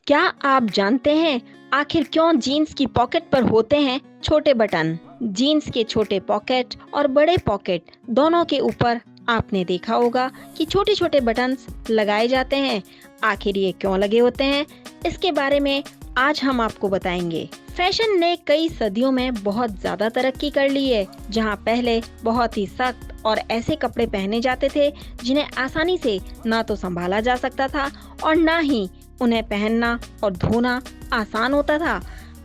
क्या आप जानते हैं आखिर क्यों जीन्स की पॉकेट पर होते हैं छोटे बटन? जीन्स के छोटे पॉकेट और बड़े पॉकेट दोनों के ऊपर आपने देखा होगा कि छोटे छोटे बटन्स लगाए जाते हैं। आखिर ये क्यों लगे होते हैं, इसके बारे में आज हम आपको बताएंगे। फैशन ने कई सदियों में बहुत ज्यादा तरक्की कर ली है। जहां पहले बहुत ही सख्त और ऐसे कपड़े पहने जाते थे जिन्हें आसानी से ना तो संभाला जा सकता था और ना ही उन्हें पहनना और धोना आसान होता था,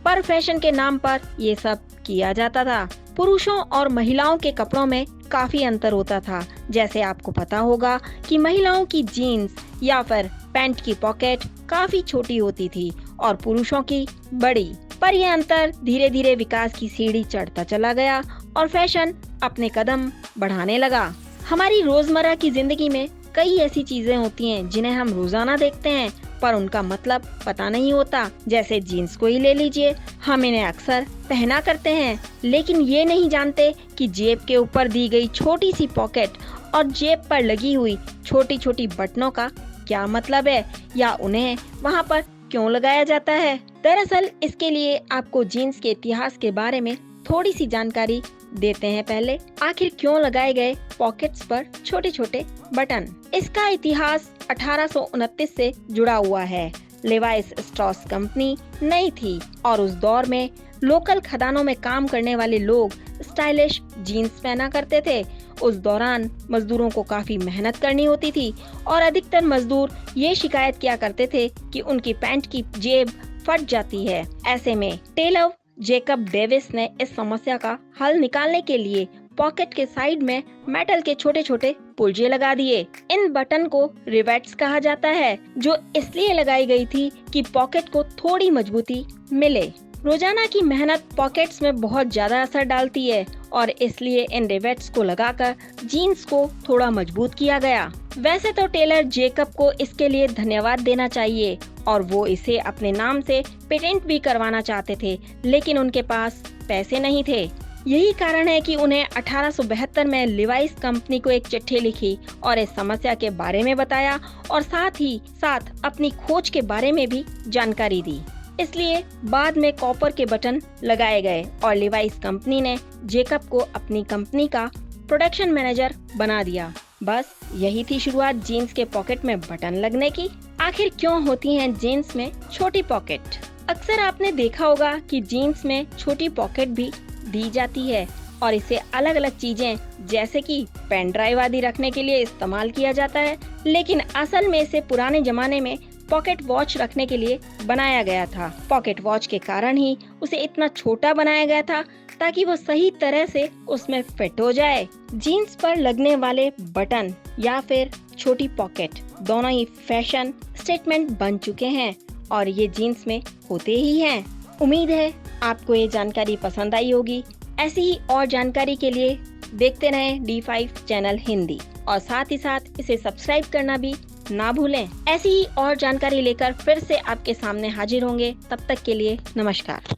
पर फैशन के नाम पर ये सब किया जाता था। पुरुषों और महिलाओं के कपड़ों में काफी अंतर होता था। जैसे आपको पता होगा कि महिलाओं की जीन्स या फिर पैंट की पॉकेट काफी छोटी होती थी और पुरुषों की बड़ी। पर यह अंतर धीरे धीरे विकास की सीढ़ी चढ़ता चला गया और फैशन अपने कदम बढ़ाने लगा। हमारी रोजमर्रा की जिंदगी में कई ऐसी चीजें होती हैं जिन्हें हम रोजाना देखते हैं पर उनका मतलब पता नहीं होता। जैसे जीन्स को ही ले लीजिए, हम इन्हें अक्सर पहना करते हैं लेकिन ये नहीं जानते कि जेब के ऊपर दी गई छोटी सी पॉकेट और जेब पर लगी हुई छोटी छोटी बटनों का क्या मतलब है या उन्हें वहाँ पर क्यों लगाया जाता है। दरअसल इसके लिए आपको जीन्स के इतिहास के बारे में थोड़ी सी जानकारी देते हैं। पहले आखिर क्यों लगाए गए पॉकेट्स पर छोटे छोटे बटन। इसका इतिहास 1829 से जुड़ा हुआ है। लेवाइस स्ट्रॉस कंपनी नई थी और उस दौर में लोकल खदानों में काम करने वाले लोग स्टाइलिश जीन्स पहना करते थे। उस दौरान मजदूरों को काफी मेहनत करनी होती थी और अधिकतर मजदूर ये शिकायत किया करते थे कि उनकी पैंट की जेब फट जाती है। ऐसे में टेलर जेकब डेविस ने इस समस्या का हल निकालने के लिए पॉकेट के साइड में मेटल के छोटे छोटे पुर्जे लगा दिए। इन बटन को रिवेट्स कहा जाता है, जो इसलिए लगाई गई थी कि पॉकेट को थोड़ी मजबूती मिले। रोजाना की मेहनत पॉकेट्स में बहुत ज्यादा असर डालती है और इसलिए इन रिवेट्स को लगाकर जीन्स को थोड़ा मजबूत किया गया। वैसे तो टेलर जेकब को इसके लिए धन्यवाद देना चाहिए और वो इसे अपने नाम से पेटेंट भी करवाना चाहते थे, लेकिन उनके पास पैसे नहीं थे। यही कारण है कि उन्हें 1872 में लिवाइस कंपनी को एक चिट्ठी लिखी और इस समस्या के बारे में बताया और साथ ही साथ अपनी खोज के बारे में भी जानकारी दी। इसलिए बाद में कॉपर के बटन लगाए गए और लिवाइस कंपनी ने जेकब को अपनी कंपनी का प्रोडक्शन मैनेजर बना दिया। बस यही थी शुरुआत जीन्स के पॉकेट में बटन लगने की। आखिर क्यों होती हैं जीन्स में छोटी पॉकेट? अक्सर आपने देखा होगा कि जीन्स में छोटी पॉकेट भी दी जाती है और इसे अलग अलग चीजें जैसे कि पेन ड्राइव आदि रखने के लिए इस्तेमाल किया जाता है, लेकिन असल में इसे पुराने जमाने में पॉकेट वॉच रखने के लिए बनाया गया था। पॉकेट वॉच के कारण ही उसे इतना छोटा बनाया गया था ताकि वो सही तरह से उसमें फिट हो जाए। जीन्स पर लगने वाले बटन या फिर छोटी पॉकेट दोनों ही फैशन स्टेटमेंट बन चुके हैं और ये जीन्स में होते ही हैं। उम्मीद है आपको ये जानकारी पसंद आई होगी। ऐसी ही और जानकारी के लिए देखते रहें D5 चैनल हिंदी और साथ ही साथ इसे सब्सक्राइब करना भी ना भूलें। ऐसी ही और जानकारी लेकर फिर से आपके सामने हाजिर होंगे। तब तक के लिए नमस्कार।